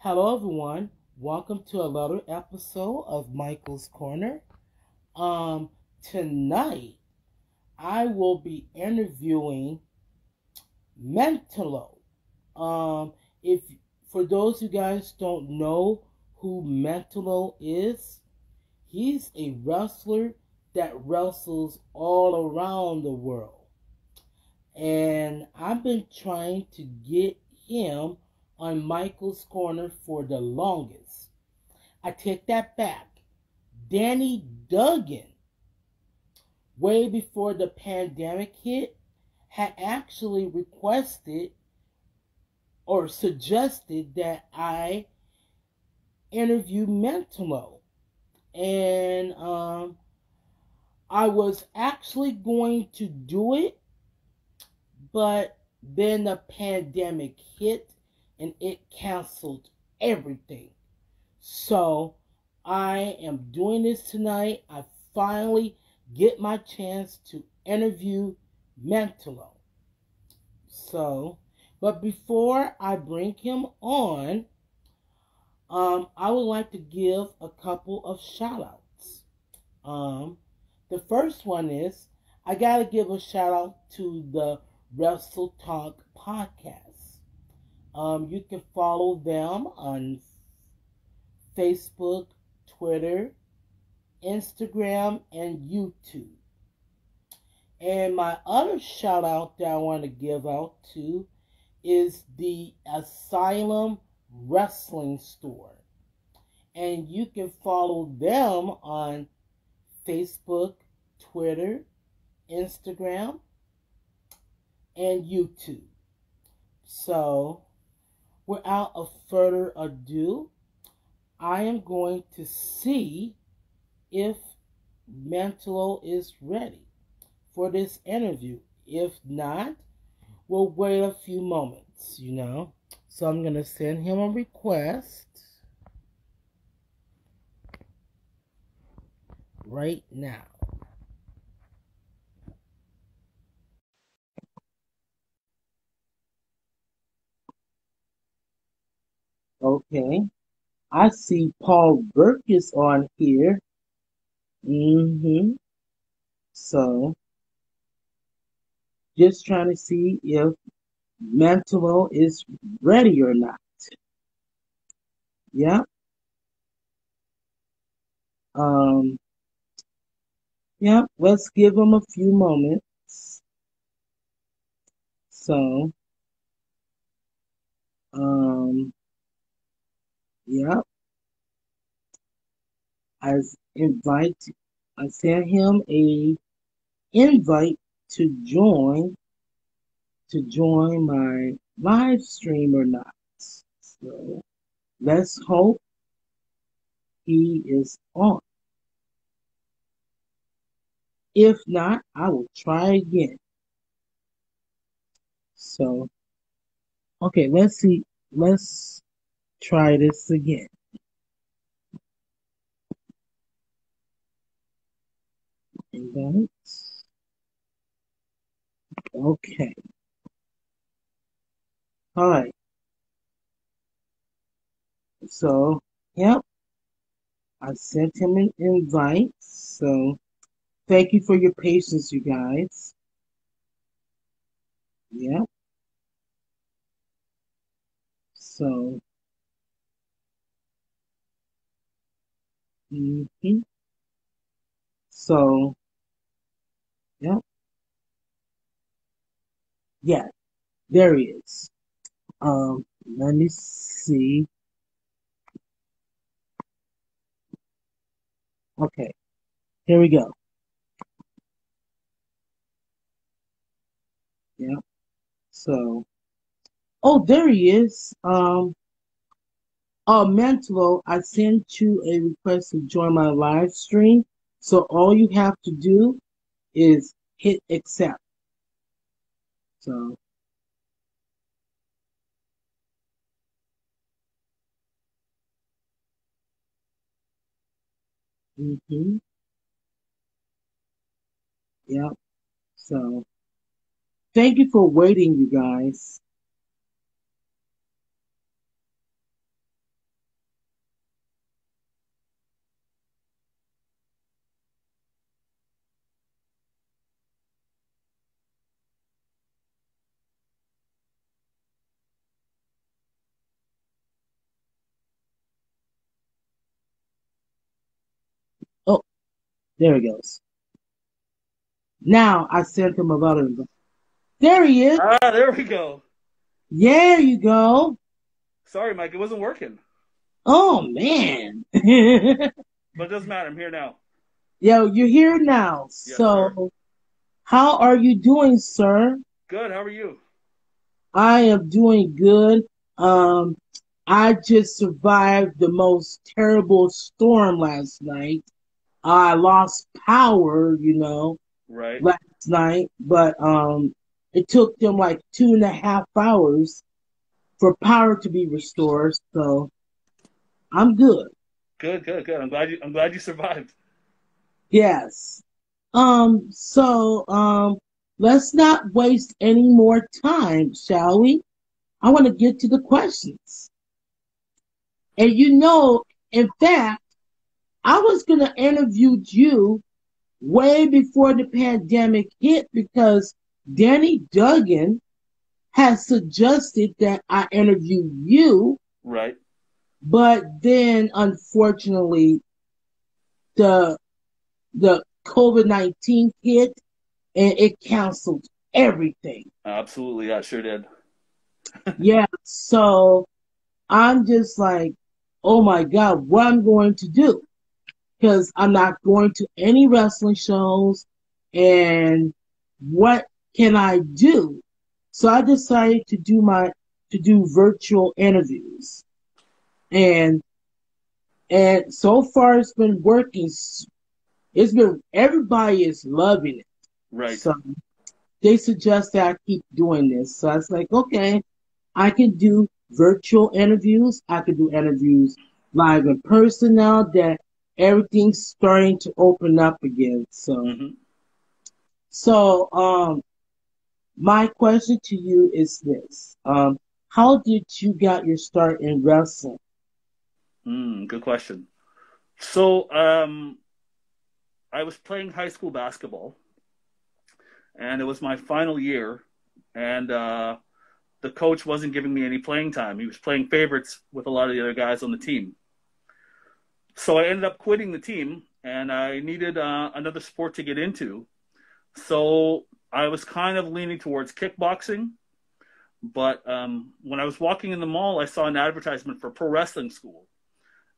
Hello, everyone. Welcome to another episode of Michael's Corner. Um, Tonight I will be interviewing Mentallo. If for those you guys don't know who Mentallo is, he's a wrestler that wrestles all around the world, and I've been trying to get him on Michael's Corner for the longest. I take that back. Danny Duggan, way before the pandemic hit, had actually requested or suggested that I interview Mentalo. And I was actually going to do it, but then the pandemic hit and it canceled everything. So I am doing this tonight. I finally get my chance to interview Mentalo. So, but before I bring him on, I would like to give a couple of shout outs. The first one is I got to give a shout out to the Wrestle Talk podcast. You can follow them on Facebook, Twitter, Instagram, and YouTube. And my other shout out that I want to give out to is the Asylum Wrestling Store. And you can follow them on Facebook, Twitter, Instagram, and YouTube. So, without a further ado, I am going to see if Mentallo is ready for this interview. If not, we'll wait a few moments. So I'm going to send him a request right now. Okay. I see Paul Burke is on here. So, just trying to see if Mentallo is ready or not. Yeah. Um, yeah, let's give him a few moments. So, um, yeah, I invite, I sent him a invite to join my live stream or not. So let's hope he is on. If not, I will try again. So, okay, let's see. Let's try this again. Invite. Okay. All right. So, yep, I sent him an invite. So, thank you for your patience, you guys. Yep. So, mhm. So, yep. Yeah, there he is. Let me see. Okay, here we go. Yeah. So, oh, there he is. Mentalo, I sent you a request to join my live stream. So all you have to do is hit accept. So, mm-hmm. Yeah. So, thank you for waiting, you guys. There he goes. Now I sent him a letter. There he is. Ah, there we go. There you go. Sorry, Mike, it wasn't working. Oh man. But it doesn't matter. I'm here now. Yo, you're here now. Yes, sir. So how are you doing, sir? Good. How are you? I am doing good. Um, I just survived the most terrible storm last night. I lost power, Right. last night, but it took them like 2.5 hours for power to be restored. So I'm good. Good, good, good. I'm glad you survived. Yes. So let's not waste any more time, shall we? I want to get to the questions. And in fact, I was going to interview you way before the pandemic hit because Danny Duggan has suggested that I interview you, Right. but then unfortunately the the COVID-19 hit and it canceled everything. Absolutely. I sure did. Yeah, so I'm just like, oh my God, what I'm going to do? Because I'm not going to any wrestling shows and what can I do? So I decided to do virtual interviews. And and so far it's been working. It's been everybody is loving it. Right. So they suggest that I keep doing this. So I was like, okay, I can do virtual interviews. I can do interviews live in person now that everything's starting to open up again. Mm-hmm. So my question to you is this: how did you get your start in wrestling? Good question. So, I was playing high school basketball, and it was my final year, and the coach wasn't giving me any playing time. He was playing favorites with a lot of the other guys on the team. So I ended up quitting the team, and I needed another sport to get into. So I was kind of leaning towards kickboxing. But when I was walking in the mall, I saw an advertisement for pro wrestling school.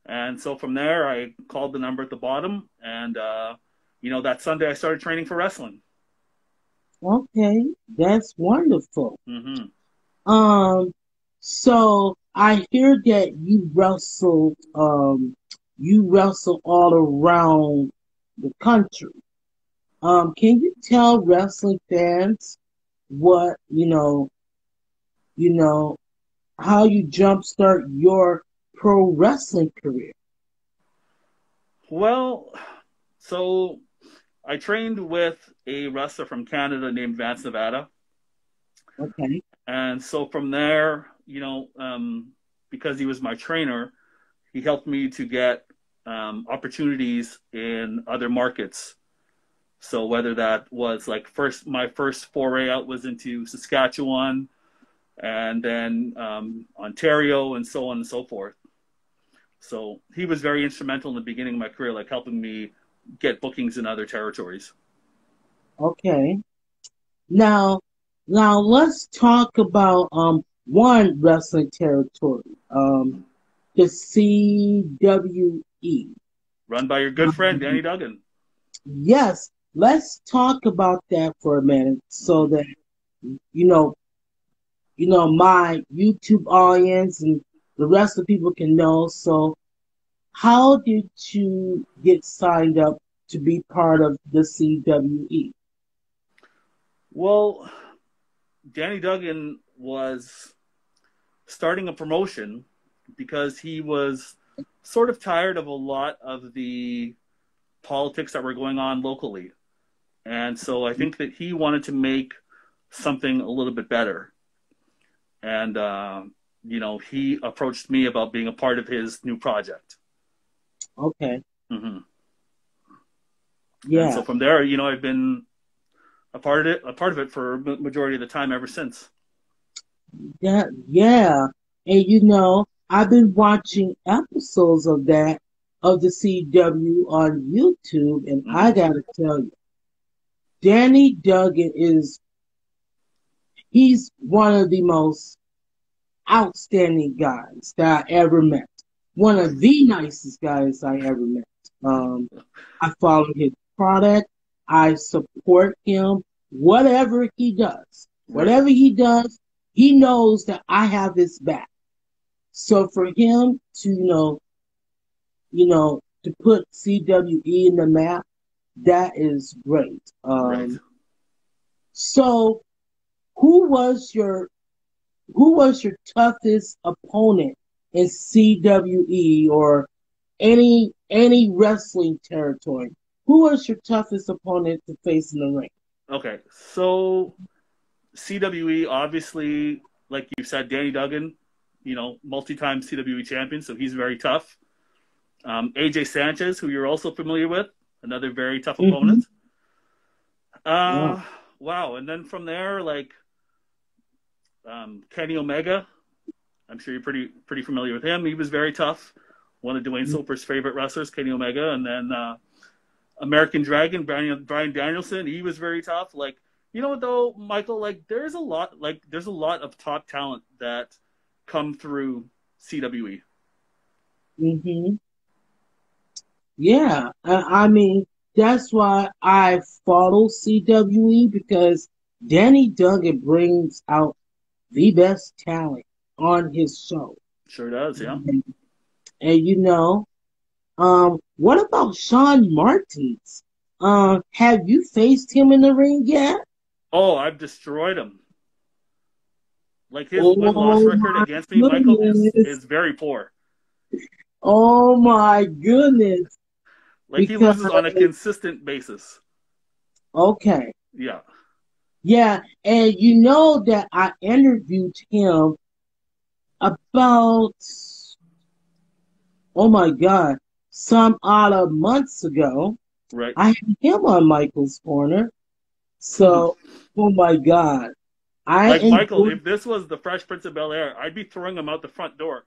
And so from there, I called the number at the bottom. And, that Sunday I started training for wrestling. Okay, that's wonderful. Mm-hmm. Um, so I hear that you wrestle all around the country. Can you tell wrestling fans what, you know, how you jumpstart your pro wrestling career? Well, so I trained with a wrestler from Canada named Vance Nevada. Okay, And so from there, because he was my trainer, he helped me to get opportunities in other markets. So whether that was like my first foray out was into Saskatchewan, and then Ontario, and so on and so forth. So he was very instrumental in the beginning of my career, like helping me get bookings in other territories. okay. Now, now let's talk about one wrestling territory, the CWE. Run by your good friend Danny Duggan. Yes, let's talk about that for a minute so Mm-hmm. that you know, my YouTube audience and the rest of the people can know. So, how did you get signed up to be part of the CWE? Well, Danny Duggan was starting a promotion because he was sort of tired of a lot of the politics that were going on locally. And so I think that he wanted to make something a little bit better. And, he approached me about being a part of his new project. Okay, Mm-hmm. And so yeah, from there, I've been a part of it for majority of the time ever since. yeah, and I've been watching episodes of that. of the CW on YouTube, and I Mm-hmm. gotta tell you, Danny Duggan he's one of the most outstanding guys that I ever met. One Right. of the nicest guys I ever met. I follow his product. I support him. Whatever he does, Right. whatever he does, he knows that I have his back. So for him to, to put CWE in the map, that is great. Right. So who was your who was your toughest opponent in CWE or any wrestling territory? Who was your toughest opponent to face in the ring? Okay. So CWE, obviously, like you said, Danny Duggan, multi-time CWE champion, so he's very tough. AJ Sanchez, who you're also familiar with, another very tough Mm-hmm. opponent. Wow. Uh, wow. And then from there, like Kenny Omega, I'm sure you're pretty familiar with him. He was very tough. One of Dwayne Soper's favorite wrestlers, Kenny Omega, and then American Dragon, Brian Danielson. He was very tough. Like, you know what though, Michael? Like, there's a lot of top talent that come through CWE. Mm-hmm. Yeah. I mean, that's why I follow CWE because Danny Duggan brings out the best talent on his show. Sure does, yeah. And what about Sean Martins? Have you faced him in the ring yet? Oh, I've destroyed him. Like his win-loss Oh record my against me, Michael, is goodness. very poor. Oh my goodness. Like he Because, loses on a consistent basis. okay. Yeah. Yeah. And you know that I interviewed him about, oh my God, some odd of months ago. Right. I had him on Michael's Corner. So, oh my God. I Like Michael, enjoyed. if this was the Fresh Prince of Bel Air, I'd be throwing him out the front door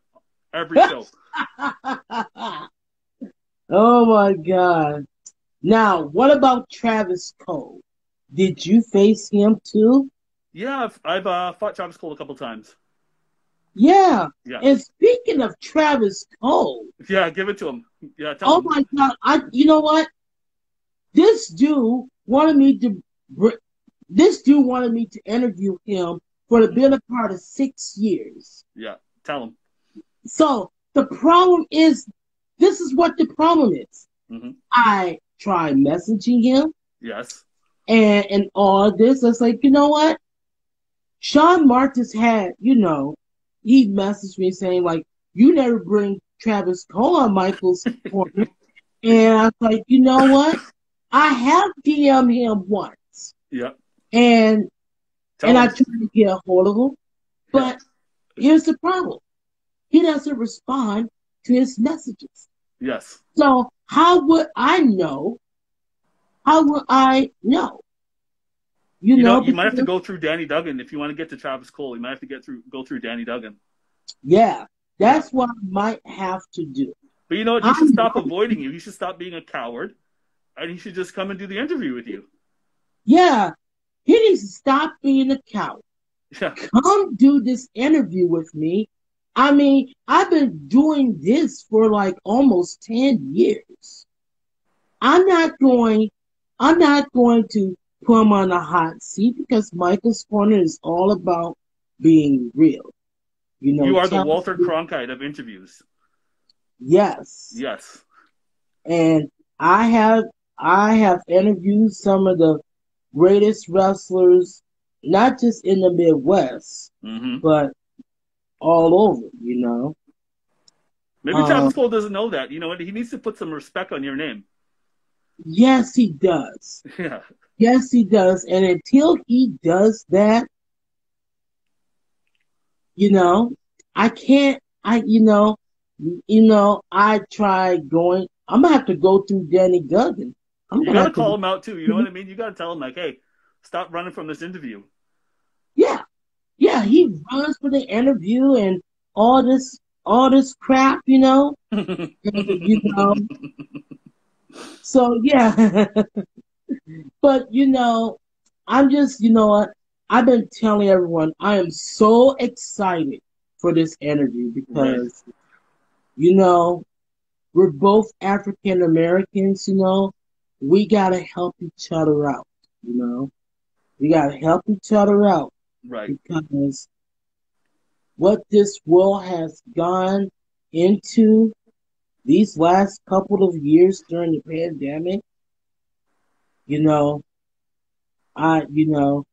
every show. Oh my God. Now, what about Travis Cole? Did you face him too? Yeah, I've fought Travis Cole a couple times. Yeah. Yeah, And speaking of Travis Cole, yeah, give it to him. Yeah, tell oh him. my God, you know what? This dude wanted me to, this dude wanted me to interview him for the better part of 6 years. Yeah, tell him. So the problem is, this is what the problem is. Mm-hmm. I tried messaging him Yes. and all this. I was like, you know what? Sean Marcus had, he messaged me saying like, you never bring Travis Cole on Michael's corner. And I was like, you know what? I have DM'd him once. Yeah. And Tell I him. tried to get a hold of him. Yeah. But here's the problem. He doesn't respond to his messages. Yes. So how would I know? How would I know? You might have to Because go through Danny Duggan if you want to get to Travis Cole. You might have to go through Danny Duggan. yeah, Yeah. that's what I might have to do. But you know what? He I should stop know. avoiding you. He should stop being a coward, and he should just come and do the interview with you. Yeah, he needs to stop being a coward. Yeah. Come do this interview with me. I mean, I've been doing this for like almost 10 years. I'm not going I'm not going to put him on a hot seat because Michael's Corner is all about being real. You are the Tell Walter Cronkite of interviews. yes. Yes. And I have interviewed some of the greatest wrestlers, not just in the Midwest, Mm-hmm. but all over. Maybe Um, Travis Cole doesn't know that. You know what? He needs to put some respect on your name. yes, he does. Yeah. Yes, he does. And until he does that, I can't. I tried going. I'm gonna have to go through Danny Duggan. I'm You gonna got to have call to. him out too. You know what I mean? You got to tell him like, hey, stop running from this interview. Yeah, yeah. He runs for the interview and all this, all this crap, and, so yeah. But I'm just, what? I've been telling everyone I am so excited for this energy Right. because, you know, we're both African Americans, we gotta help each other out, you know. We gotta help each other out Right. because what this world has gone into these last couple of years during the pandemic, you know, you know,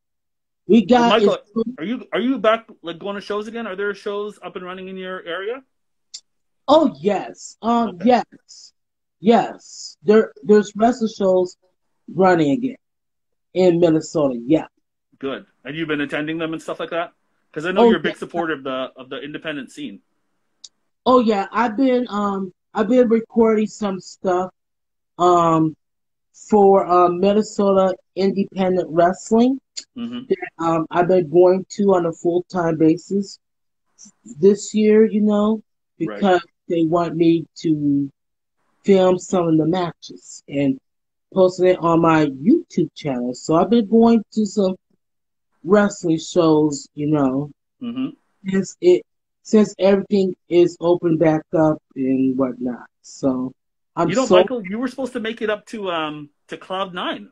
we So, got it. Michael, are you back like going to shows again? Are there shows up and running in your area? Oh yes, Okay, yes, yes. There's wrestling shows running again in Minnesota. Yeah. good. And you've been attending them and stuff like that? Because I know Oh you're a yeah. big supporter of the independent scene. Oh yeah. I've been recording some stuff um for Minnesota Independent Wrestling. Mm-hmm. I've been going to on a full-time basis this year. Right. Because they want me to film some of the matches and posting it on my YouTube channel. So I've been going to some wrestling shows, Mm-hmm. since it since everything is open back up and whatnot. So I'm so Michael, you were supposed to make it up to Cloud 9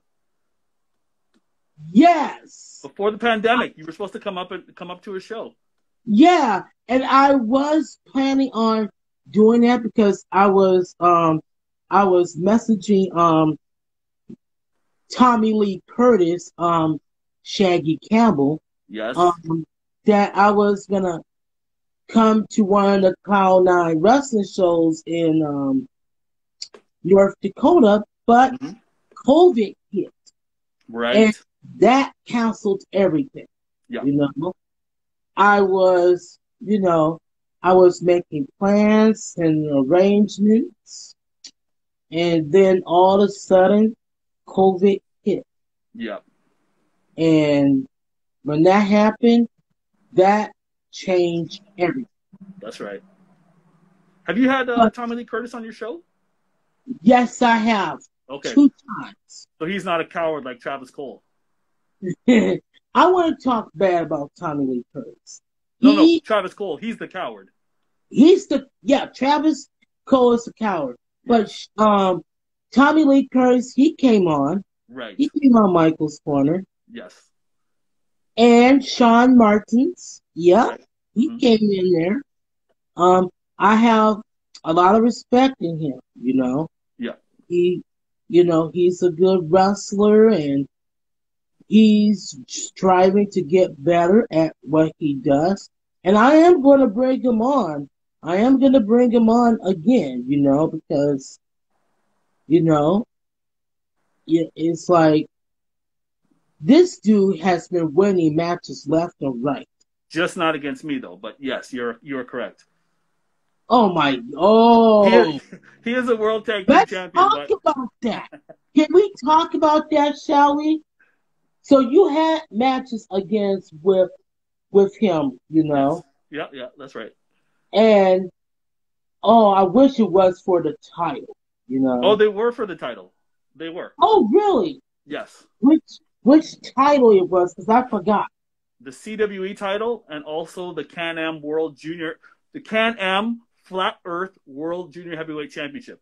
yes. before the pandemic. You were supposed to come up to a show. Yeah. And I was planning on doing that because I was messaging Tommy Lee Curtis, Shaggy Campbell, Yes. um, that I was gonna come to one of the Cloud 9 wrestling shows in North Dakota, but Mm-hmm. COVID hit, and Right. that canceled everything. Yeah. You know, I was, I was making plans and arrangements, and then all of a sudden, COVID hit, Yeah. and when that happened, that changed everything. That's right. Have you had But Tommy Lee Curtis on your show? yes, I have Okay. 2 times. So he's not a coward like Travis Cole. I want to talk bad about Tommy Lee Curtis. No, no, He Travis Cole. He's the coward. he's the yeah. Travis Cole is a coward, but Yes. Tommy Lee Curtis he came on. Right. He came on Michael's Corner Yes. and Sean Martins. Yeah, Right. he Mm-hmm. came in there. Um, I have a lot of respect in him. Yeah. He, he's a good wrestler and he's striving to get better at what he does. And I am going to bring him on. I am going to bring him on again, because, you know, it's like this dude has been winning matches left and right. Just not against me though. But yes, you're correct. Oh my, He is, oh, he is a world tag team let's champion, talk but about that. Can we talk about that, shall we? So you had matches against with him, yes. Yeah, yeah, that's right. and oh, I wish it was for the title, Oh, they were for the title. They were. Oh, really? Yes. Which title it was? Because I forgot. The CWE title and also the Can Am Flat Earth World Junior Heavyweight Championship.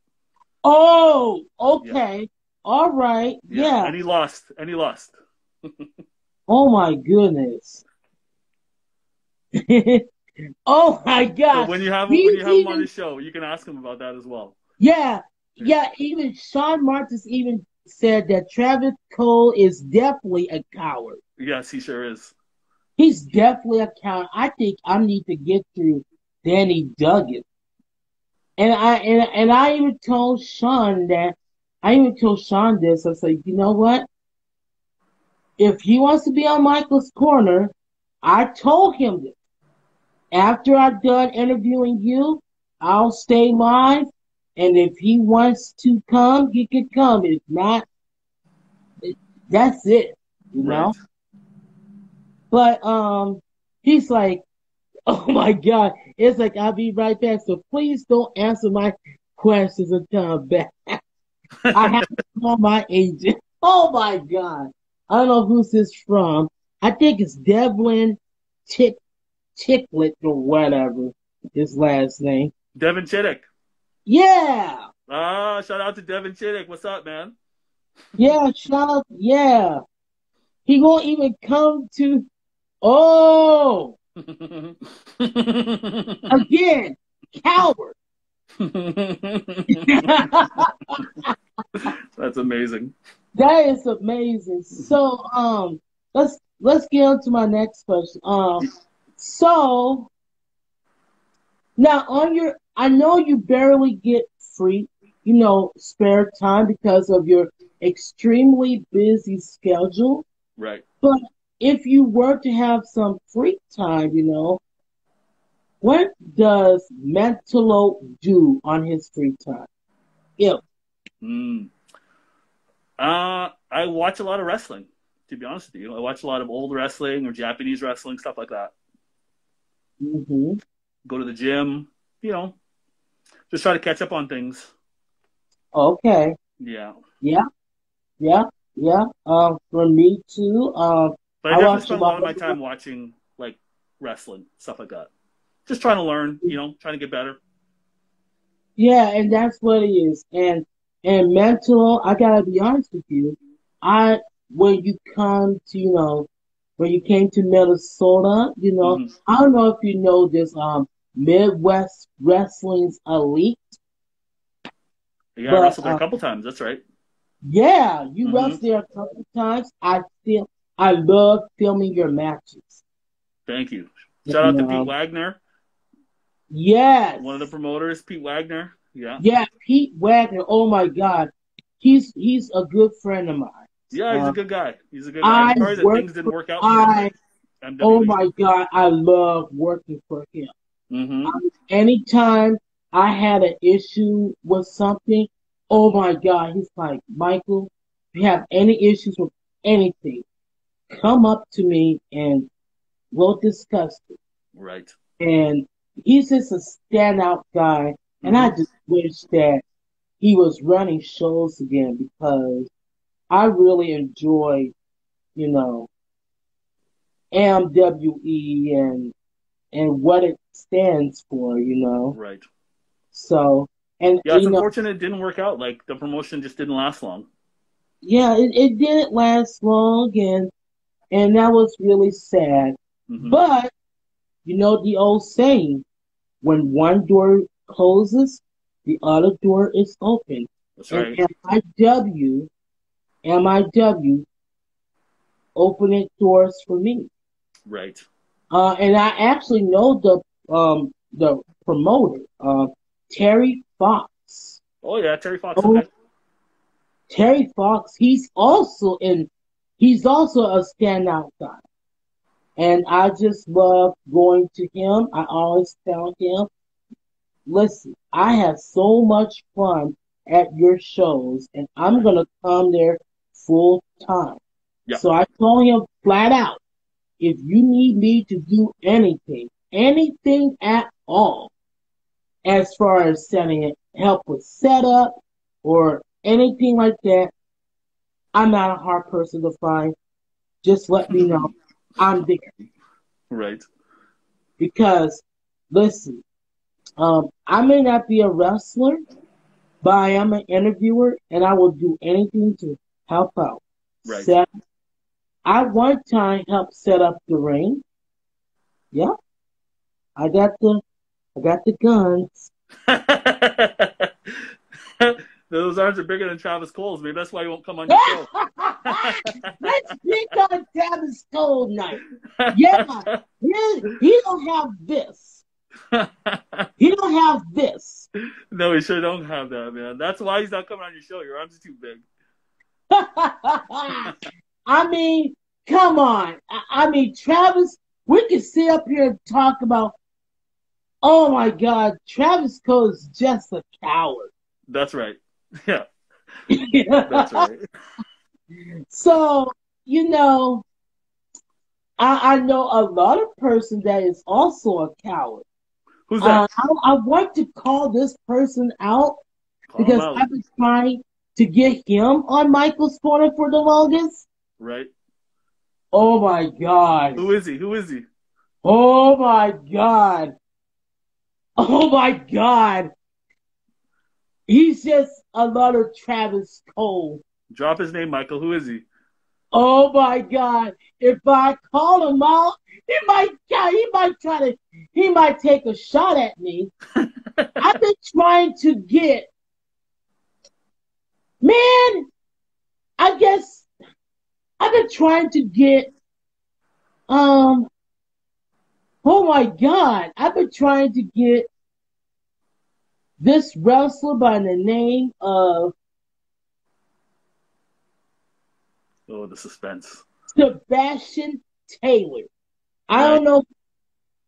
Oh, Yeah. okay. All right. Yeah. Yeah. And he lost. And he lost. Oh my goodness. Oh my So gosh. when you He's have him on even his show, you can ask him about that as well. yeah. Yeah, even Sean Martins even said that Travis Cole is definitely a coward. Yes, he sure is. He's definitely a coward. I think I need to get through Danny Duggan. And I even told Sean that I even told Sean this. I said, you know what? If he wants to be on Michael's Corner, I told him this. After I'm done interviewing you, I'll stay live. And if he wants to come, he can come. If not, that's it, Right. But he's like, Oh my God. It's like I'll be right back. So please don't answer my questions until I'm back. I have to call my agent. Oh my God. I don't know who's this from. I think it's Devlin Chick Chicklet or whatever his last name. Devin Chittick. Yeah. Ah, shout out to Devin Chittick. What's up, man? Yeah, shout out. Yeah. He won't even come to oh again. Coward. That's amazing. That is amazing. So, let's get on to my next question. So now on your, I know you barely get free, spare time because of your extremely busy schedule. Right. But if you were to have some free time, what does Mentallo do on his free time? Yeah. Mm. I watch a lot of wrestling, to be honest with you. I watch a lot of old wrestling or Japanese wrestling, stuff like that. Hmm. Go to the gym, you know, just try to catch up on things. Okay. Yeah. Yeah. Yeah. Yeah. For me too. But I I definitely watch a spend a lot lot of my of. time watching like wrestling, stuff like that. Just trying to learn, trying to get better. Yeah, and that's what it is. And mental, I gotta be honest with you. I when you come to, when you came to Minnesota, Hmm. I don't know if you know this, Midwest Wrestling's Elite, Yeah, I but wrestled there a couple times. That's right. yeah, you Hmm. wrestled there a couple times. I love filming your matches. Thank you. Shout out And, to Pete Wagner, one of the yes, promoters. Pete Wagner. Yeah. yeah, Pete Wagner. Oh my God, he's a good friend of mine. Yeah, he's a Uh, good guy. He's a good guy. I'm I sorry that work things didn't for work out for him I at oh MWE. my God, I love working for him. Hmm. Anytime I had an issue with something, oh my God, he's like, Michael, if you have any issues with anything, come up to me and we'll discuss it. Right. And he's just a standout guy. And I Hmm. just wish that he was running shows again because I really enjoy, you know, MWE and what it stands for. Right. So, and Yeah, it's unfortunate it didn't work out. Like the promotion just didn't last long. yeah, it didn't last long, and that was really sad. Hmm. But you know the old saying, when one door closes, the other door is open. That's And right. MIW opening doors for me. Right. And I actually know the promoter, Terry Fox. Oh yeah, Terry Fox. Oh, Okay. Terry Fox. He's also a standout guy, and I just love going to him. I always tell him, "Listen, I have so much fun at your shows, and I'm Right. gonna come there full time." Yeah. So I told him flat out, if you need me to do anything at all, as far as setting it, help with setup or anything like that, I'm not a hard person to find. Just let me know. I'm there. Right. Because, listen, I may not be a wrestler, but I am an interviewer and I will do anything to help out. Right. Set, I one time helped set up the ring. Yeah, I got the guns. Those arms are bigger than Travis Cole's. Maybe that's why he won't come on your show. Let's pick on Travis Cole night. Yeah, he don't have this. He don't have this. No, he sure don't have that, man. That's why he's not coming on your show. Your arms are too big. I mean, come on. I mean, Travis, we can sit up here and talk about, oh my God, Travis Cole is just a coward. That's right. Yeah, that's right. So, you know, I know a lot of person that is also a coward. Who's that? I want to call this person out Call him because out. I've been trying to get him on Michael's corner for the longest. Right. Oh my God. Who is he? Who is he? Oh my God. Oh my God. He's just another Travis Cole. Drop his name, Michael. Who is he? Oh my God. If I call him out, he might take a shot at me. I've been trying to get, man, I guess I've been trying to get, um, oh my God, I've been trying to get this wrestler by the name of Oh, the suspense. Sebastian Taylor. I Right. don't know.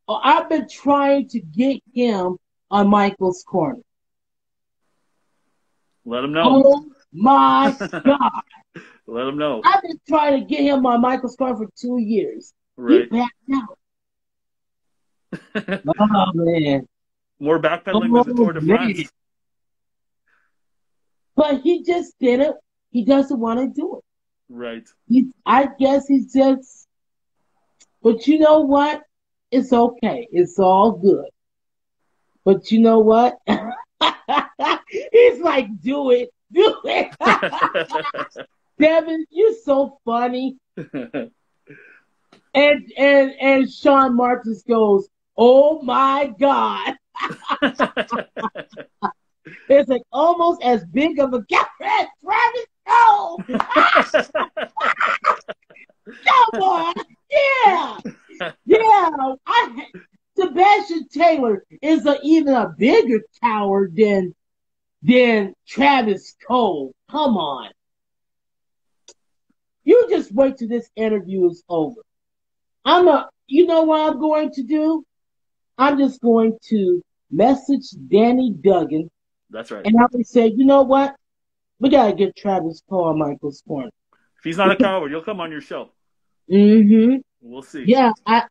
I've been trying to get him on Michael's corner. Let him know. Oh my God. Let him know. I've been trying to get him on Michael's corner for 2 years. He Right. backed out. Oh man. More backpedaling than the Oh Tour de man. France. But he just didn't. He doesn't want to do it. Right. I guess he's just. But you know what? It's okay. It's all good. But you know what? He's like, do it, do it. Devin, you're so funny. And Sean Martins goes, oh my God. It's like almost as big of a gap as Travis. No, come on. Yeah. Yeah. Sebastian Taylor is even a bigger coward than Travis Cole. Come on. You just wait till this interview is over. You know what I'm going to do? I'm just going to message Danny Duggan That's right. and I will say, you know what? We got to get Travis Cole on Michael's corner. If he's not a coward, he'll come on your show. Mm-hmm. We'll see. Yeah, I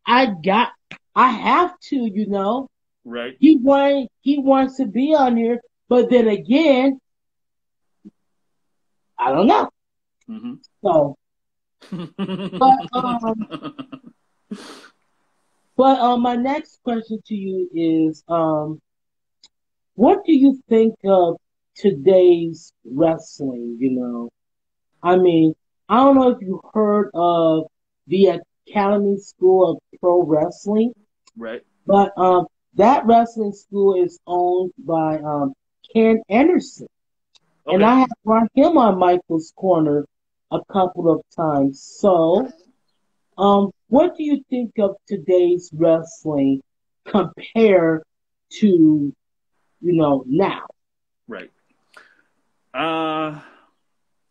have to, you know. Right. He wants to be on here, but then again, I don't know. Mm-hmm. So, but um, my next question to you is what do you think of today's wrestling? You know, I mean, I don't know if you heard of the Academy School of Pro Wrestling, Right. but that wrestling school is owned by Ken Anderson, and Okay. I have brought him on Michael's Corner a couple of times. So, what do you think of today's wrestling compared to now? Right. Uh,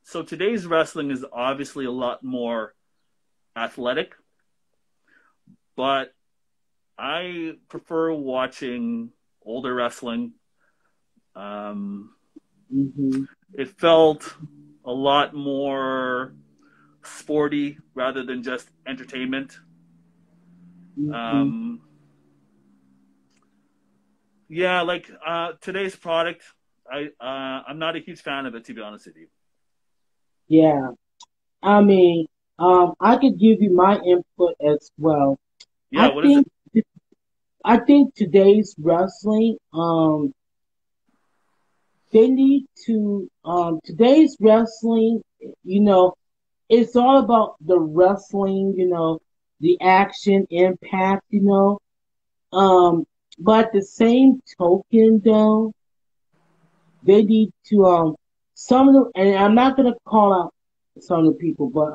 so today's wrestling is obviously a lot more athletic, but I prefer watching older wrestling. Um, Mm-hmm. it felt a lot more sporty rather than just entertainment. Mm-hmm. Um, yeah, like today's product, I'm not a huge fan of it, to be honest with you. Yeah, I mean, I could give you my input as well. Yeah, I what is it? think I think today's wrestling, they need to today's wrestling, you know, it's all about the wrestling, the action impact, Um, but at the same token, though, they need to some of the, and I'm not gonna call out some of the people, but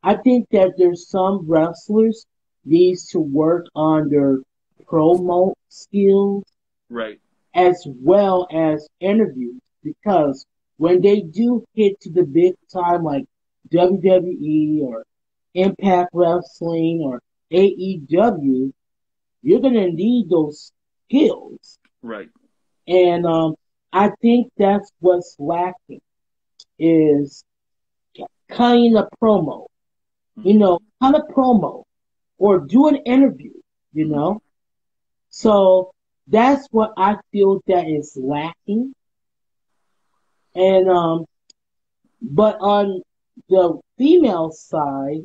I think that there's some wrestlers needs to work on their promo skills Right, as well as interviews because when they do hit to the big time like WWE or Impact Wrestling or AEW, you're gonna need those skills. right. And I think that's what's lacking is cutting a promo. Hmm. Cut a promo. or do an interview, you Mm-hmm. know? So that's what I feel that is lacking. And but on the female side,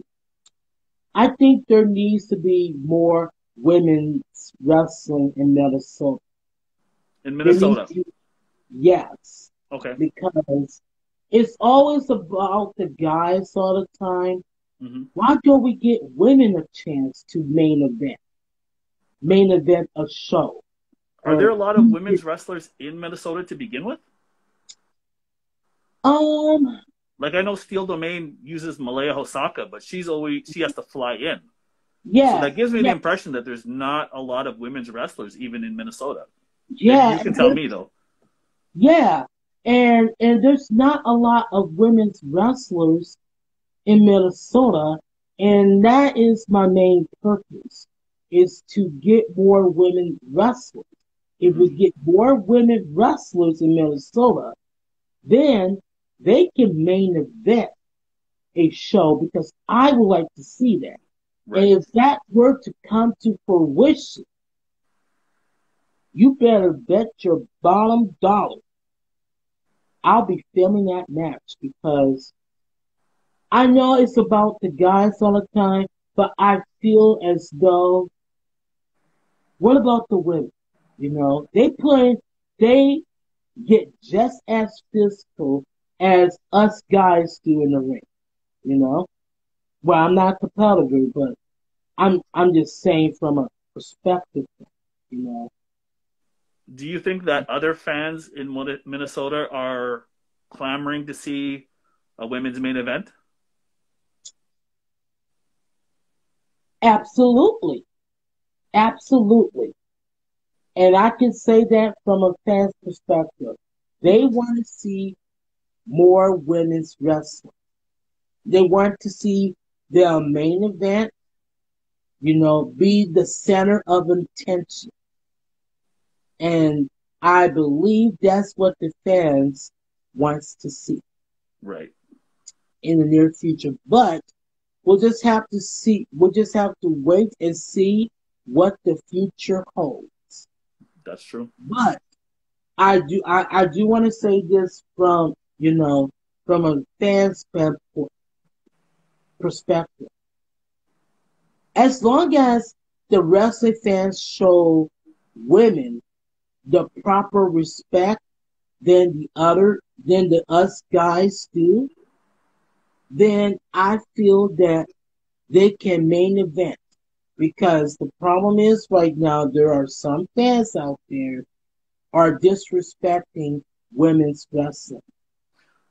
I think there needs to be more women's wrestling in Minnesota. In There needs Minnesota. to be, yes, Okay. because it's always about the guys all the time. Mm-hmm. Why don't we get women a chance to main event a show? Are there Or a lot of women's wrestlers in Minnesota to begin with? um, Like I know Steel Domain uses Malaya Hosaka, but she has to fly in. So yeah, that gives me the yeah, impression that there's not a lot of women's wrestlers even in Minnesota. Maybe yeah, you can tell me though. yeah, and there's not a lot of women's wrestlers in Minnesota, and that is my main purpose, is to get more women wrestlers. If Mm-hmm. we get more women wrestlers in Minnesota, then they can main event a show because I would like to see that. And Right. if that were to come to fruition, you better bet your bottom dollar I'll be filming that match because I know it's about the guys all the time, but I feel as though, what about the women? You know, they get just as physical as us guys do in the ring. You know, well, I'm not a competitor, but I'm just saying from a perspective. You know, Do you think that other fans in Minnesota are clamoring to see a women's main event? absolutely, absolutely, and I can say that from a fan's perspective. They Mm-hmm. want to see more women's wrestling. They want to see their main event, be the center of attention. And I believe that's what the fans wants to see Right. in the near future. But we'll just have to wait and see what the future holds. That's true. But I do want to say this from a fan's perspective. As long as the wrestling fans show women the proper respect than the us guys do, then I feel that they can main event. Because the problem is right now there are some fans out there are disrespecting women's wrestling.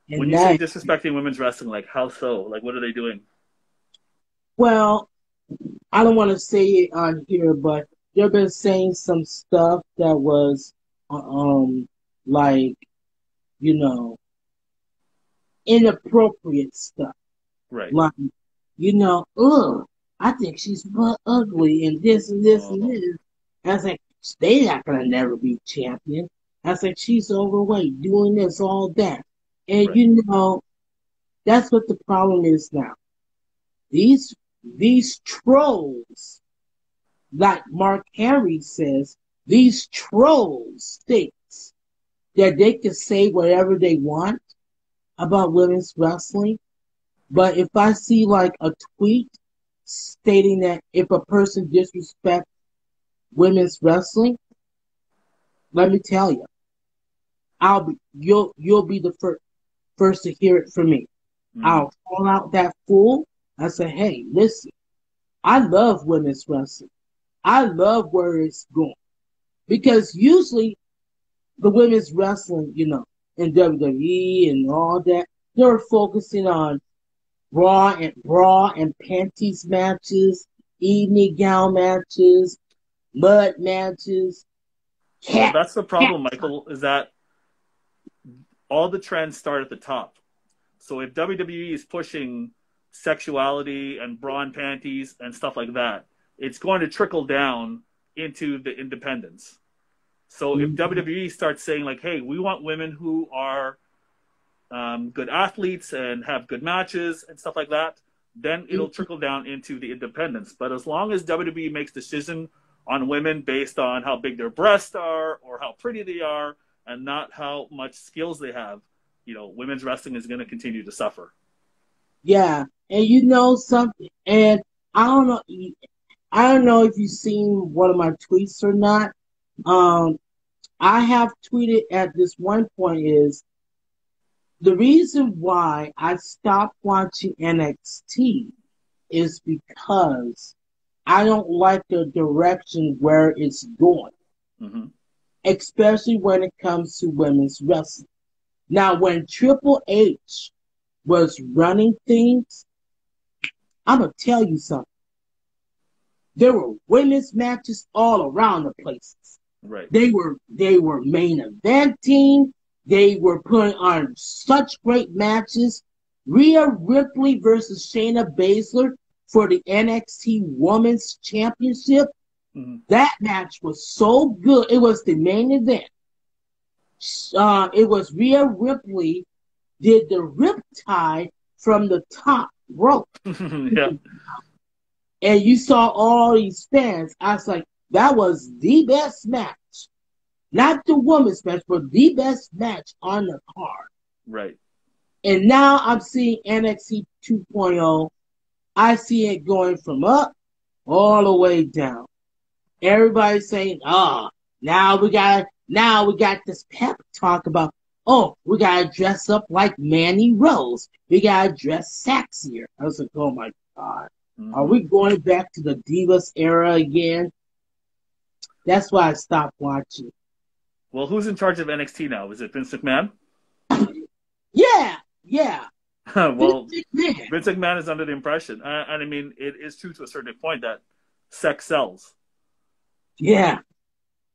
When And you say that, disrespecting women's wrestling, like how so? Like what are they doing? well, I don't want to say it on here, but they've been saying some stuff that was like, you know, inappropriate stuff. Right. Like, ugh, I think she's butt ugly and this and this and Oh, this. I was like, they not gonna never be champion. I was like, she's overweight, doing this, all that. And right. that's what the problem is now. These trolls, like Mark Henry says, these trolls thinks that they can say whatever they want about women's wrestling. But if I see like a tweet stating that if a person disrespects women's wrestling, let me tell you, you'll be the first to hear it from me. Mm. I'll call out that fool. I say, hey, listen, I love women's wrestling. I love where it's going because usually the women's wrestling, in WWE and all that, they're focusing on bra and panties matches, evening gown matches, mud matches, Well, cat that's the cat. problem, Michael, is that all the trends start at the top. So if WWE is pushing sexuality and bra and panties and stuff like that, it's going to trickle down into the independents. So if Mhm. WWE starts saying like, "Hey, we want women who are good athletes and have good matches and stuff like that," then it'll trickle down into the independents. But as long as WWE makes decision on women based on how big their breasts are or how pretty they are, and not how much skills they have, women's wrestling is going to continue to suffer. Yeah, and you know something, and I don't know, I don't know if you've seen one of my tweets or not. Um, I have tweeted at this one point is the reason why I stopped watching NXT is because I don't like the direction where it's going, Mm-hmm. especially when it comes to women's wrestling. Now, when Triple H was running things, I'm gonna tell you something. There were women's matches all around the places. Right. They were main eventing. They were putting on such great matches. Rhea Ripley versus Shayna Baszler for the NXT Women's Championship. Mm-hmm. That match was so good. It was the main event. It was Rhea Ripley did the riptide from the top rope. Yeah. And you saw all these fans. I was like, that was the best match. Not the women's match, but the best match on the card. Right. And now I'm seeing NXT 2.0. I see it going from up all the way down. Everybody's saying, now we got this pep talk about, we gotta dress up like Manny Rose. We gotta dress sexier. I was like, oh my God. Mm-hmm. Are we going back to the Divas era again? That's why I stopped watching. Well, who's in charge of NXT now? Is it Vince McMahon? Yeah. Well, Vince McMahon is under the impression, and I mean, it is true to a certain point that sex sells. Yeah.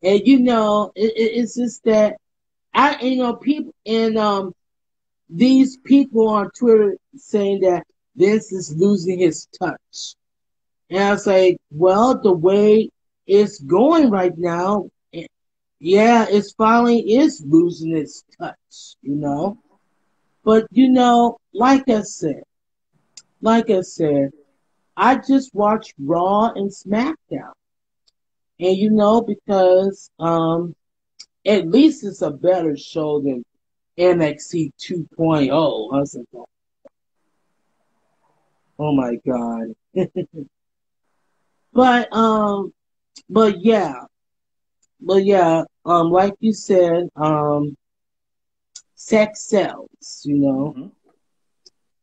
And it's just that people and these people on Twitter saying that Vince is losing his touch. And I was like, well, the way it's going right now, yeah, it's finally is losing its touch, But like I said, I just watched Raw and SmackDown. And because at least it's a better show than NXT 2.0. I was like, oh my God. But yeah, like you said, sex sells, Mm-hmm.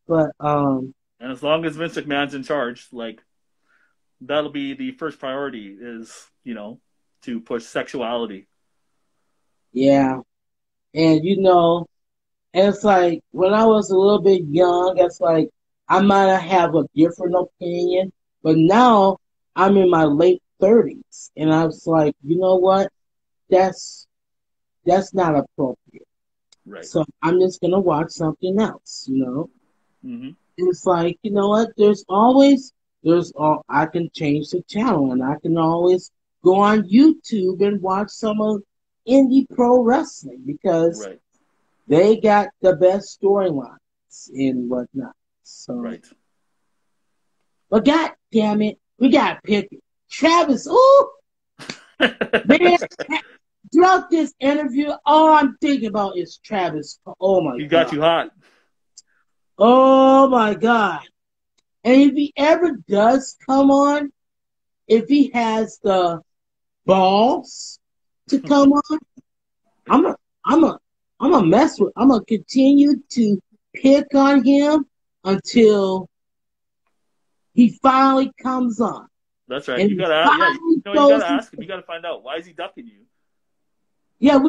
But And as long as Vince McMahon's in charge, that'll be the first priority is, to push sexuality. yeah. And it's like when I was a little bit young, it's like I might have a different opinion, but now I'm in my late 30s, and I was like, you know what? That's not appropriate. Right. So I'm just gonna watch something else, Mm-hmm. It's like, you know what? I can change the channel, and I can always go on YouTube and watch some of indie pro wrestling because Right. they got the best storylines and whatnot. So, Right. but God damn it, we gotta pick it. Travis. Ooh, man. Throughout this interview, all I'm thinking about is Travis. Oh my He God. got you hot. Oh my God. And if he ever does come on, if he has the balls to come on, I'm gonna continue to pick on him until he finally comes on. That's right. And You he gotta, yeah. finally You gotta shows ask him. You gotta find out why is he ducking you. Yeah,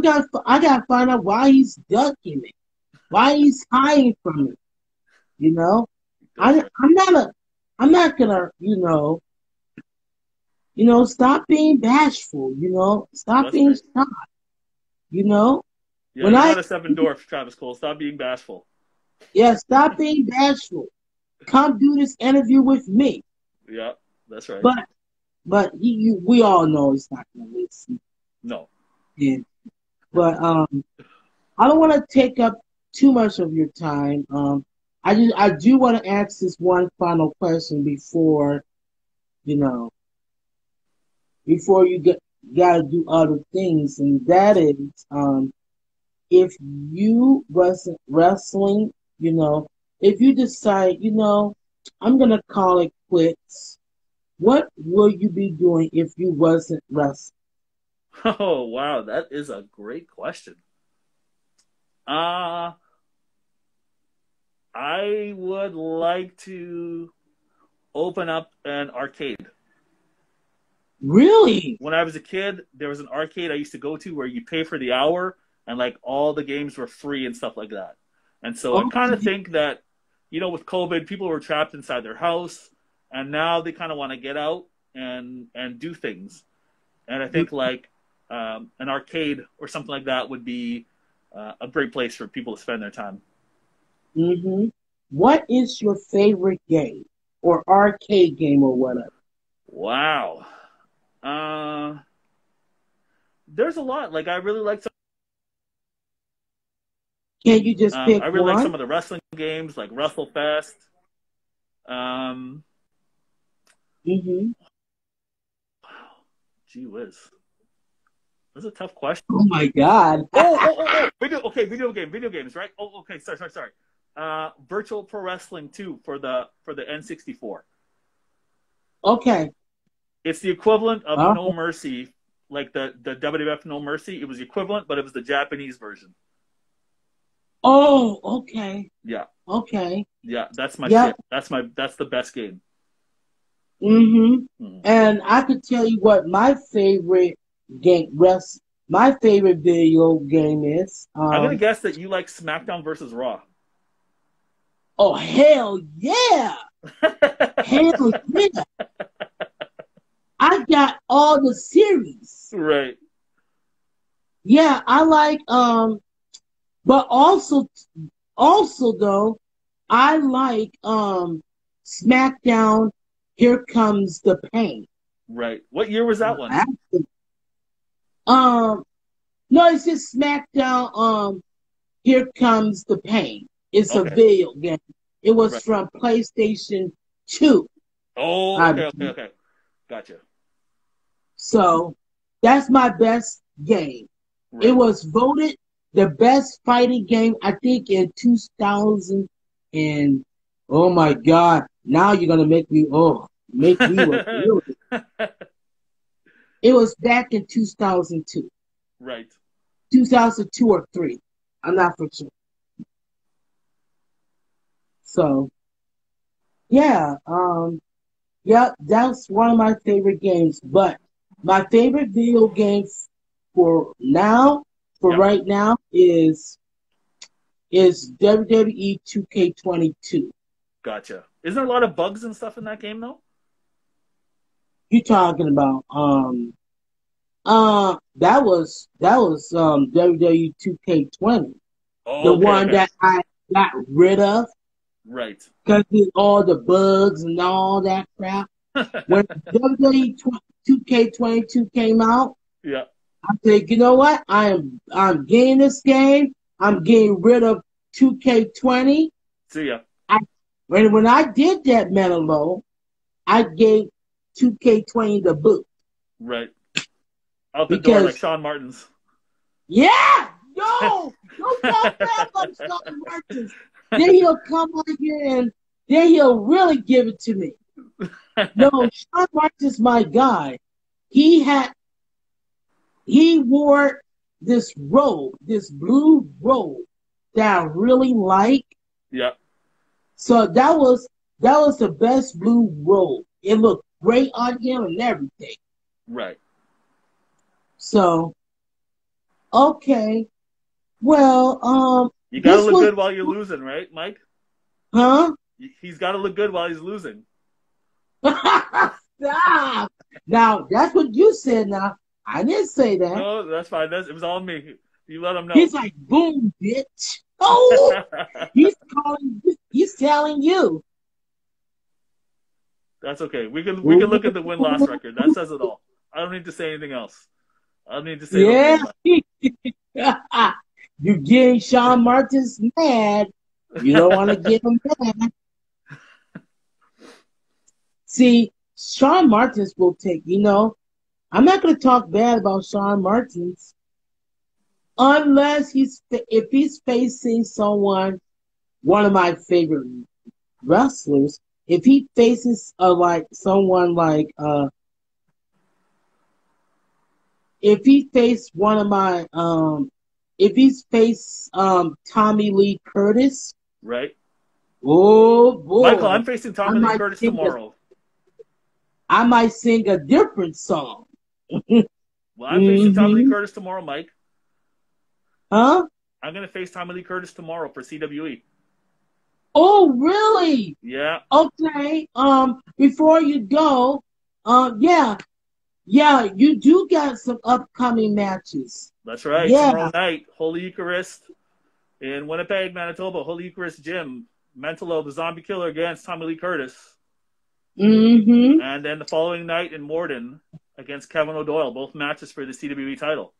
I gotta find out why he's ducking me, why he's hiding from me. That's right. I'm not gonna, stop being bashful. Stop That's being right. shy. You know, Yeah, when you're I not a Seven Dwarf, Travis Cole. Stop being bashful. stop being bashful. Come do this interview with me. Yeah, that's right. But we all know he's not gonna listen. No. Yeah. But I don't want to take up too much of your time. I do want to ask this one final question before you know before you gotta do other things, and that is if you wasn't wrestling, you know, if you decide, I'm gonna call it quits, what will you be doing if you wasn't wrestling? Oh, wow, that is a great question. Uh, I would like to open up an arcade. Really? When I was a kid, there was an arcade I used to go to where you pay for the hour and like all the games were free and stuff like that. And so I kind of Okay. think that, with COVID, people were trapped inside their house and now they kind of want to get out and do things. And I think like an arcade or something like that would be a great place for people to spend their time. Mm-hmm. What is your favorite game or arcade game or whatever? Wow. Uh, there's a lot. Like I really like Can you just pick I really like one? some of the wrestling games like WrestleFest. Um, Mm-hmm. Gee whiz, that's a tough question. Oh my God. Oh! Video games, right? Oh, okay. Sorry. Virtual Pro Wrestling 2 for the N64. Okay. It's the equivalent of Uh, No Mercy, like the WWF No Mercy. It was the equivalent, but it was the Japanese version. oh, okay. Yeah, Okay. yeah. That's my Yep. shit. That's the best game. Mm-hmm. Mhm. And I could tell you what my favorite video game is. I'm gonna guess that you like SmackDown versus Raw. Oh hell yeah. Hell yeah. I got all the series. Right. Yeah, I like but also though, I like SmackDown Here Comes the Pain. Right. What year was that one? Um no, it's just SmackDown Here Comes the Pain. It's a Okay. video game. It was Right. from PlayStation 2. Oh, I okay. Gotcha. So that's my best game. It Right. was voted the best fighting game, I think, in 2000. And oh my God, now you're gonna make me look really. It was back in 2002, Right. 2002 or three. I'm not for sure. So yeah, yeah, that's one of my favorite games. But my favorite video games for now, for Yep. right now, is WWE 2K22. Gotcha. Isn't there a lot of bugs and stuff in that game though? You talking about that was WWE 2K20, the Oh, one okay. that I got rid of Right. because of all the bugs and all that crap. When WWE 2K22 came out, Yeah. I said, you know what? I'm getting this game. I'm getting rid of 2K20. See ya. I when I did that, Mentallo, I gave 2K20 the boot Right. Out the door like because Sean Martin's. yeah, no, don't talk bad about Sean Martins. Then he'll come on here and then he'll really give it to me. No, Sean Martins, my guy. He had he wore this robe, this blue robe that I really like. Yeah. So that was the best blue robe. It looked great on him and everything. Right. So okay, well, You got to this look was good while you're losing, right, Mike? huh? He's got to look good while he's losing. Stop. Now that's what you said. Now I didn't say that. No, that's fine. It was all me. You let him know. He's like, boom, bitch. Oh, he's telling you. That's okay. We can look at the win loss record. That says it all. I don't need to say anything else. I don't need to say those Yeah. names. You're getting Sean Martins mad. You don't want to give him that. See, Sean Martins will take, I'm not going to talk bad about Sean Martins unless if he's facing one of my favorite wrestlers. If he faces like someone like if he faced one of my if he's faced Tommy Lee Curtis, Right. oh Michael, boy, I'm facing I Tommy Lee might Curtis sing a tomorrow. I might sing a different song. Well, I'm facing Tommy Lee Mm-hmm. Curtis tomorrow, Mike. Huh? I'm going to face Tommy Lee Curtis tomorrow for CWE. Oh, really? Yeah, Okay. Before you go, yeah, yeah, you do got some upcoming matches. that's right. Yeah. Tomorrow night, Holy Eucharist in Winnipeg, Manitoba. Holy Eucharist Gym. Mentallo, the Zombie Killer against Tommy Lee Curtis. Mm-hmm. And then the following night in Morden against Kevin O'Doyle. Both matches for the CWE title.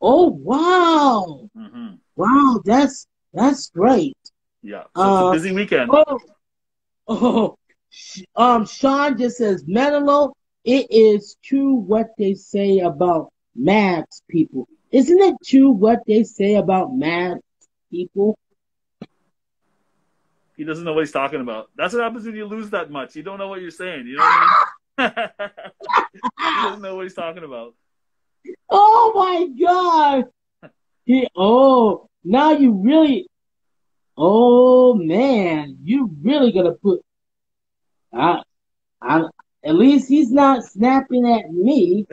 Oh, wow. Mm-hmm. Wow, that's great. Yeah, so it's a busy weekend. Oh, oh, Sean just says, Menelo, it is true what they say about Mads people. Isn't it true what they say about Mads people? He doesn't know what he's talking about. That's what happens when you lose that much. You don't know what you're saying. You know what I mean? He doesn't know what he's talking about. Oh my God. Now you really, oh man, you really gonna put, I, I, at least he's not snapping at me.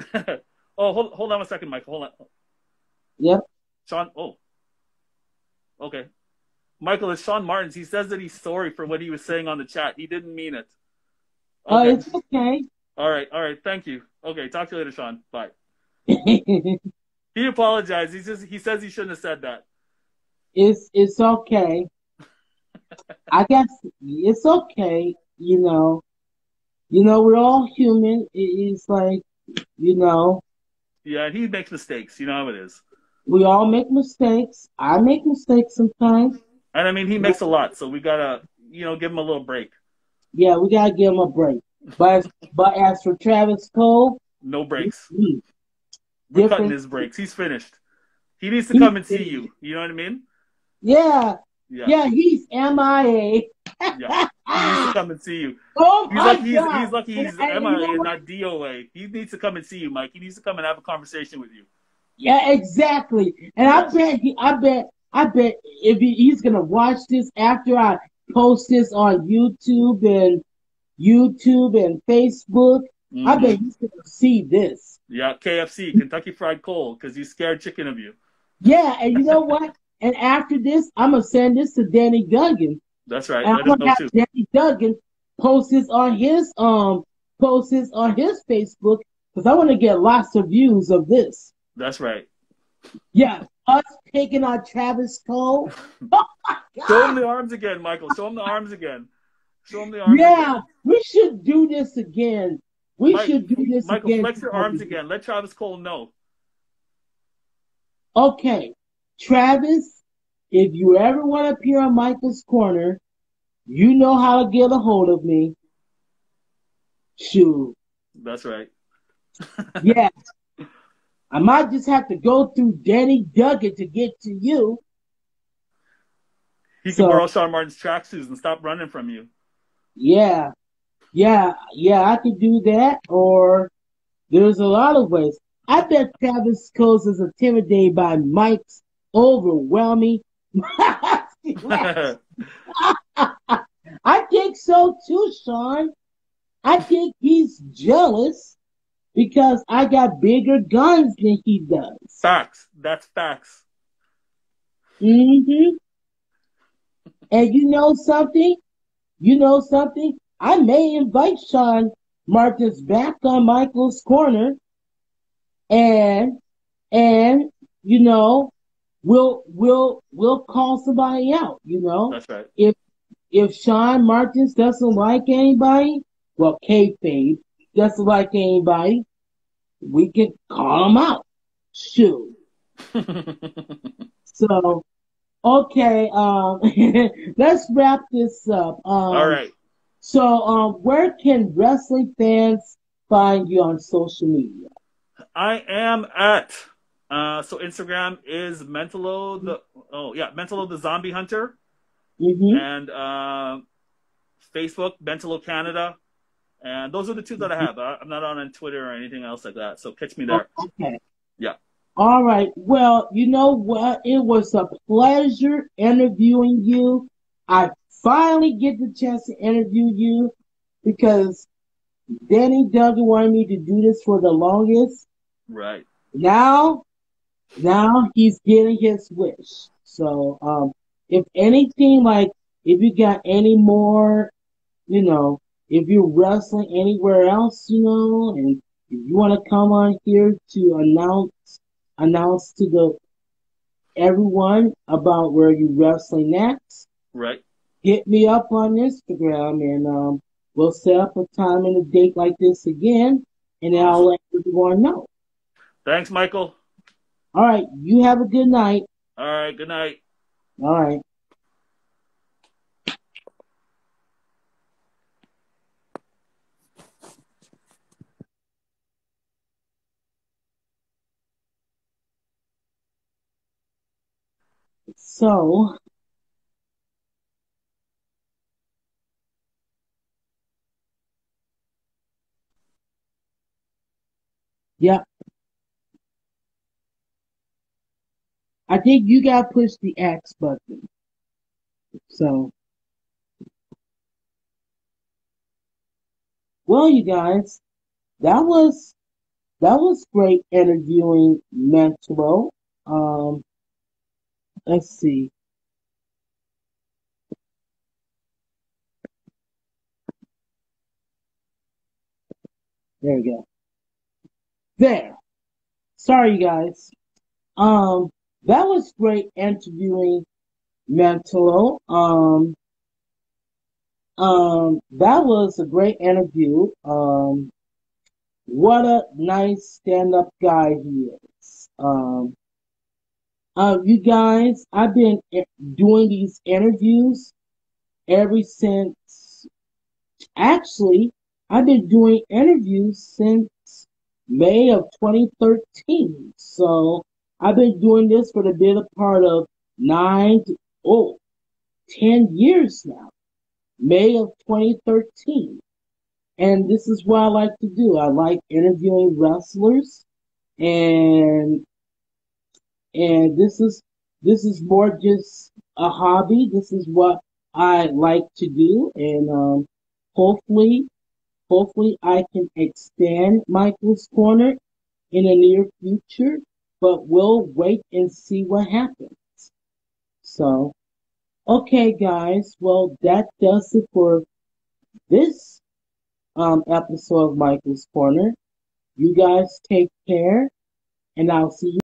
Oh, hold on a second, Michael. Hold on. Yep. Sean, oh, okay. Michael, it's Sean Martins. He says that he's sorry for what he was saying on the chat. He didn't mean it. Oh, Okay. it's okay. All right. Thank you. Okay, talk to you later, Sean. Bye. He apologized. He says he shouldn't have said that. It's okay. I guess it's okay. We're all human. It's like, you know, Yeah, and he makes mistakes. You know how it is. we all make mistakes. I make mistakes sometimes. And I mean, he makes a lot, so we gotta, give him a little break. Yeah, we gotta give him a break. But as for Travis Cole, No breaks. We're cutting different. his breaks. He's finished. He needs to He's come and see you. You know what I mean? Yeah, Yeah. yeah, he's MIA. Yeah. He needs to come and see you. Oh He's my lucky God! he's lucky he's And you know MIA and what? not DOA. He needs to come and see you, Mike. He needs to come and have a conversation with you. Yeah, exactly. And Yeah. I bet if he's gonna watch this after I post this on YouTube and Facebook, I bet Mm-hmm. he's gonna see this. Yeah, KFC, Kentucky Fried Coal, because he's scared chicken of you. Yeah, and you know what? And after this, I'm gonna send this to Danny Duggan, That's right. and I'm Let him gonna know have too. Danny Duggan post this on his Facebook because I want to get lots of views of this. That's right. Yeah, us taking on Travis Cole. Oh my Show him God! the arms again, Michael. Show him the arms again. Show him the arms Yeah, again. we should do this again. We Mike, should do this Michael, again. flex your arms again. Let Travis Cole know. Okay, Travis, if you ever want to appear on Michael's Corner, you know how to get a hold of me. Shoot. That's right. Yeah. I might just have to go through Danny Duggan to get to you. He can borrow Sean Martin's tracksuits and stop running from you. Yeah. I could do that, or there's a lot of ways. I bet Travis Cole is intimidated by Mike's overwhelming. I think so too, Sean. I think he's jealous because I got bigger guns than he does. Facts. That's facts. Mm-hmm. And you know something? I may invite Sean Martins back on Michael's Corner, and we'll call somebody out. That's right. If Sean Martins doesn't like anybody, well, kayfabe doesn't like anybody, we can call him out. Shoot. So, Okay, let's wrap this up. All right. Where can wrestling fans find you on social media? I am at so Instagram is Mentallo the oh yeah Mentallo the Zombie Hunter, Mm-hmm. and Facebook Mentallo Canada, and those are the two that I have. I'm not on Twitter or anything else like that, so catch me there. Okay. Yeah. All right. Well, you know what? It was a pleasure interviewing you. I finally get the chance to interview you because Danny Duggan wanted me to do this for the longest. Right. Now, now he's getting his wish. If anything, like if you got any more, you know, if you're wrestling anywhere else, and if you want to come on here to announce to the everyone about where you're wrestling next, Right. hit me up on Instagram and we'll set up a time and a date like this again, and then I'll Awesome. let everyone know. Thanks, Michael. All right, you have a good night. All right. Good night. All right. So, yeah, I think you got to push the X button. So, well, you guys, that was that was great interviewing Mentallo. Um, let's see. There we go. There. Sorry, you guys. Um, that was great interviewing Mentallo. That was a great interview. What a nice stand-up guy he is. You guys, I've been doing these interviews ever since. Actually, I've been doing interviews since May of 2013. So I've been doing this for the better part of 10 years now. May of 2013. And this is what I like to do. I like interviewing wrestlers, and this is more just a hobby. This is what I like to do, and hopefully, hopefully I can extend Michael's Corner in the near future. But we'll wait and see what happens. So, okay, guys. Well, that does it for this episode of Michael's Corner. You guys take care, and I'll see you.